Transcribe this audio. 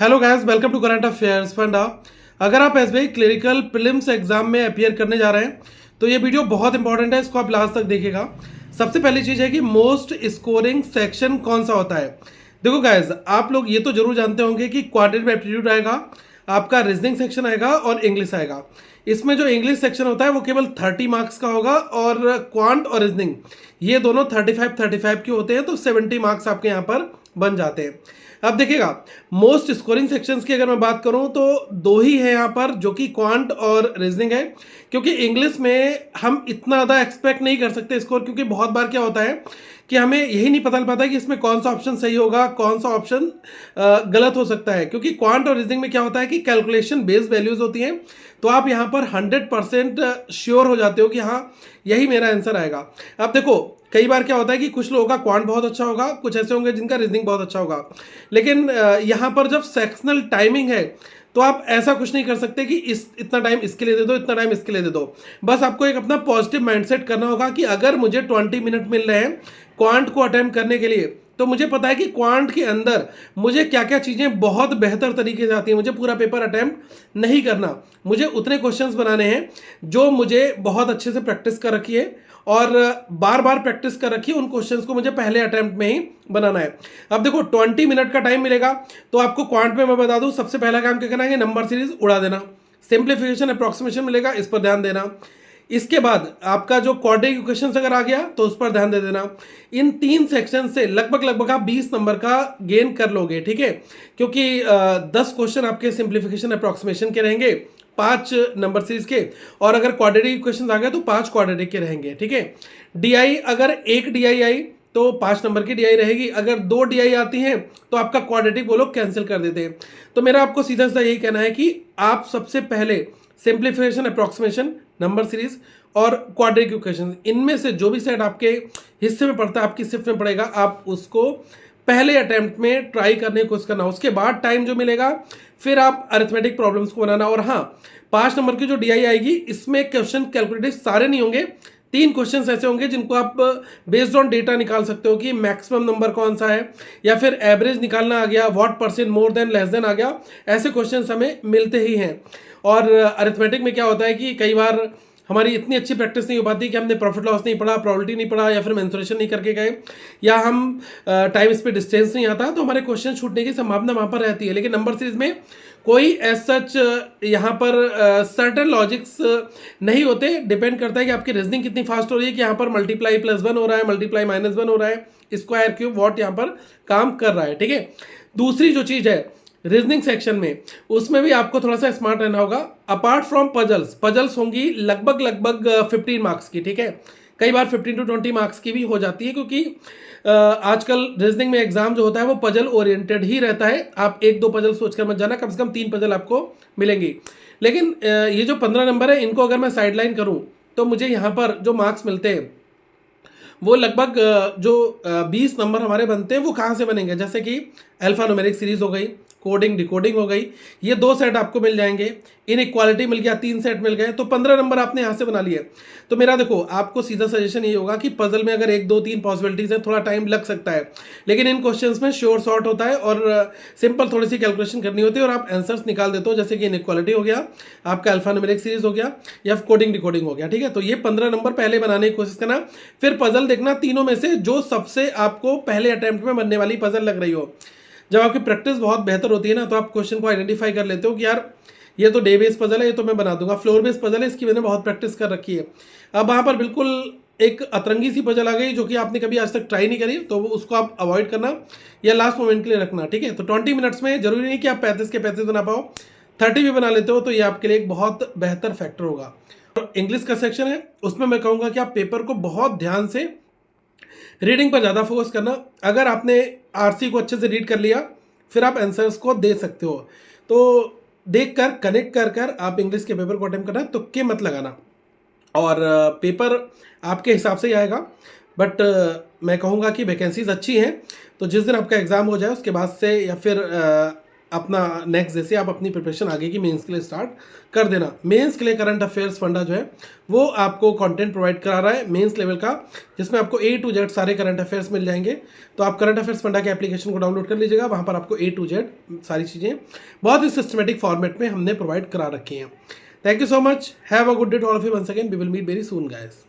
Hello guys, welcome to current affairs फंडा। अगर आप एसबीआई क्लरिकल प्रीलिम्स एग्जाम में अपियर करने जा रहे हैं तो ये वीडियो बहुत इंपॉर्टेंट है, इसको आप लास्ट तक देखिएगा। सबसे पहली चीज़ है कि मोस्ट स्कोरिंग सेक्शन कौन सा होता है। देखो गाइस, आप लोग ये तो जरूर जानते होंगे कि क्वांटिटेटिव एप्टीट्यूड आएगा, आपका रीजनिंग सेक्शन आएगा और इंग्लिश आएगा। इसमें जो इंग्लिश सेक्शन होता है वो केवल 30 मार्क्स का होगा और क्वांट और रीजनिंग ये दोनों 35 के होते हैं, तो 70 मार्क्स आपके यहाँ पर बन जाते हैं। अब देखिएगा, मोस्ट स्कोरिंग सेक्शंस की अगर मैं बात करूं तो दो ही है यहाँ पर, जो कि क्वांट और रीजनिंग है। क्योंकि इंग्लिश में हम इतना ज़्यादा एक्सपेक्ट नहीं कर सकते स्कोर, क्योंकि बहुत बार क्या होता है कि हमें यही नहीं पता पाता कि इसमें कौन सा ऑप्शन सही होगा, कौन सा ऑप्शन गलत हो सकता है। क्योंकि क्वांट और रीजनिंग में क्या होता है कि कैलकुलेशन बेस्ड वैल्यूज होती हैं, तो आप यहाँ पर 100% श्योर हो जाते हो कि हाँ यही मेरा आंसर आएगा। अब देखो, कई बार क्या होता है कि कुछ लोगों का क्वांट बहुत अच्छा होगा, कुछ ऐसे होंगे जिनका रीजनिंग बहुत अच्छा होगा। लेकिन यहाँ पर जब सेक्शनल टाइमिंग है तो आप ऐसा कुछ नहीं कर सकते कि इस इतना टाइम इसके लिए दे दो, इतना टाइम इसके लिए दे दो। बस आपको एक अपना पॉजिटिव माइंडसेट करना होगा कि अगर मुझे 20 मिनट मिल रहे हैं क्वांट को अटेम्प्ट करने के लिए, तो मुझे पता है कि क्वांट के अंदर मुझे क्या क्या चीज़ें बहुत बेहतर तरीके से आती हैं। मुझे पूरा पेपर अटेम्प्ट नहीं करना, मुझे उतने क्वेश्चंस बनाने हैं जो मुझे बहुत अच्छे से प्रैक्टिस कर रखी है और बार बार प्रैक्टिस कर रखी है। उन क्वेश्चंस को मुझे पहले अटेम्प्ट में ही बनाना है। अब देखो, 20 मिनट का टाइम मिलेगा तो आपको क्वांट में मैं बता दूं, सबसे पहला काम क्या करना है, नंबर सीरीज उड़ा देना। सिंप्लीफिकेशन अप्रोक्सीमेशन मिलेगा, इस पर ध्यान देना। इसके बाद आपका जो क्वाड्रेटिक इक्वेशन अगर आ गया तो उस पर ध्यान दे देना। इन 3 सेक्शन से लगभग लगभग आप 20 नंबर का गेन कर लोगे, ठीक है। क्योंकि 10 क्वेश्चन आपके सिंप्लीफिकेशन अप्रोक्सीमेशन के रहेंगे, 5 नंबर सीरीज के, और अगर क्वाड्रेटिक इक्वेशन आ गए तो 5 क्वाड्रेटिक के रहेंगे, ठीक है। डीआई, अगर एक डीआई आई तो 5 नंबर की डीआई रहेगी, अगर 2 डीआई आती हैं तो आपका क्वाड्रेटिक वो लोग कैंसिल कर देते हैं। तो मेरा आपको सीधा सीधा यही कहना है कि आप सबसे पहले सिंप्लीफिकेशन अप्रोक्सीमेशन, नंबर सीरीज और क्वाड्रेटिक इक्वेशन, इनमें से जो भी सेट आपके हिस्से में पड़ता है, आपकी शिफ्ट में पड़ेगा, आप उसको पहले अटेम्प्ट में ट्राई करने की कोशिश करना। उसके बाद टाइम जो मिलेगा फिर आप अरिथमेटिक प्रॉब्लम्स को बनाना। और हाँ, 5 नंबर की जो डीआई आएगी इसमें क्वेश्चन कैलकुलेटिव सारे नहीं होंगे, 3 क्वेश्चंस ऐसे होंगे जिनको आप बेस्ड ऑन डेटा निकाल सकते हो कि मैक्सिमम नंबर कौन सा है, या फिर एवरेज निकालना आ गया, what percent more than less than आ गया। ऐसे क्वेश्चंस हमें मिलते ही हैं। और अरिथमेटिक में क्या होता है कि कई बार हमारी इतनी अच्छी प्रैक्टिस नहीं हो पाती कि हमने प्रॉफिट लॉस नहीं पढ़ा, प्रोबेबिलिटी नहीं पढ़ा, या फिर मेंसुरेशन नहीं करके गए, या हम टाइम स्पीड डिस्टेंस नहीं आता, तो हमारे क्वेश्चन छूटने की संभावना वहाँ पर रहती है। लेकिन नंबर सीरीज में कोई एज सच यहाँ पर सर्टेन लॉजिक्स नहीं होते। डिपेंड करता है कि आपकी रीजनिंग कितनी फास्ट हो रही है, कि यहाँ पर मल्टीप्लाई +1 हो रहा है, मल्टीप्लाई -1 हो रहा है, स्क्वायर क्यूब वॉट यहाँ पर काम कर रहा है, ठीक है। दूसरी जो चीज़ है रीजनिंग सेक्शन में, उसमें भी आपको थोड़ा सा स्मार्ट रहना होगा। अपार्ट फ्रॉम पजल्स होंगी लगभग लगभग 15 मार्क्स की, ठीक है। कई बार 15 to 20 मार्क्स की भी हो जाती है, क्योंकि आजकल रीजनिंग में एग्जाम जो होता है वो पजल ओरिएंटेड ही रहता है। आप 1-2 पजल सोचकर मत जाना, कम से कम 3 पजल आपको मिलेंगी। लेकिन ये जो 15 नंबर है, इनको अगर मैं साइडलाइन करूं तो मुझे यहाँ पर जो मार्क्स मिलते हैं वो लगभग जो 20 नंबर हमारे बनते हैं वो कहाँ से बनेंगे, जैसे कि अल्फा न्यूमेरिक सीरीज हो गई, कोडिंग डिकोडिंग हो गई, ये 2 सेट आपको मिल जाएंगे। इन इक्वालिटी मिल गया, 3 सेट मिल गए, तो 15 नंबर आपने यहाँ से बना लिए। तो मेरा देखो, आपको सीधा सजेशन ये होगा कि पजल में अगर 1-2-3 पॉसिबिलिटीज है, थोड़ा टाइम लग सकता है, लेकिन इन क्वेश्चंस में श्योर शॉर्ट होता है और सिंपल थोड़ी सी कैलकुलेशन करनी होती है और आप आंसर्स निकाल देते हो। जैसे कि इनइक्वालिटी हो गया, आपका अल्फा न्यूमेरिक सीरीज हो गया, या कोडिंग डिकोडिंग हो गया, ठीक है। तो ये 15 नंबर पहले बनाने की कोशिश करना, फिर पजल देखना तीनों में से जो सबसे आपको पहले अटेम्प्ट में बनने वाली पजल लग रही हो। जब आपकी प्रैक्टिस बहुत बेहतर होती है ना, तो आप क्वेश्चन को आइडेंटिफाई कर लेते हो कि यार ये तो डे बेस पजल है, ये तो मैं बना दूंगा। फ्लोर बेस पजल है, इसकी मैंने बहुत प्रैक्टिस कर रखी है। अब वहाँ पर बिल्कुल एक अतरंगी सी पजल आ गई जो कि आपने कभी आज तक ट्राई नहीं करी, तो उसको आप अवॉइड करना या लास्ट मोमेंट के लिए रखना, ठीक है। तो 20 मिनट्स में जरूरी नहीं कि आप 35 के 35 बना पाओ, 30 भी बना लेते हो तो ये आपके लिए एक बहुत बेहतर फैक्टर होगा। और इंग्लिश का सेक्शन है, उसमें मैं कहूँगा कि आप पेपर को बहुत ध्यान से रीडिंग पर ज़्यादा फोकस करना। अगर आपने आरसी को अच्छे से रीड कर लिया, फिर आप आंसर्स को दे सकते हो। तो देख कर कनेक्ट कर कर आप इंग्लिश के पेपर को अटेम्प्ट करना, तुक्के मत लगाना, और पेपर आपके हिसाब से ही आएगा। बट मैं कहूँगा कि वैकेंसीज अच्छी हैं, तो जिस दिन आपका एग्ज़ाम हो जाए उसके बाद से, या फिर अपना नेक्स्ट जैसे आप अपनी प्रिपरेशन आगे की मेंस के लिए स्टार्ट कर देना। मेंस के लिए करंट अफेयर्स फंडा जो है वो आपको कंटेंट प्रोवाइड करा रहा है मेंस लेवल का, जिसमें आपको A to Z सारे करंट अफेयर्स मिल जाएंगे। तो आप करंट अफेयर्स फंडा के एप्लीकेशन को डाउनलोड कर लीजिएगा, वहाँ पर आपको A to Z सारी चीज़ें बहुत ही सिस्टमेटिक फॉर्मेट में हमने प्रोवाइड करा रखी हैं। Thank you so much, have a good day to all of you, once again we will meet very soon guys.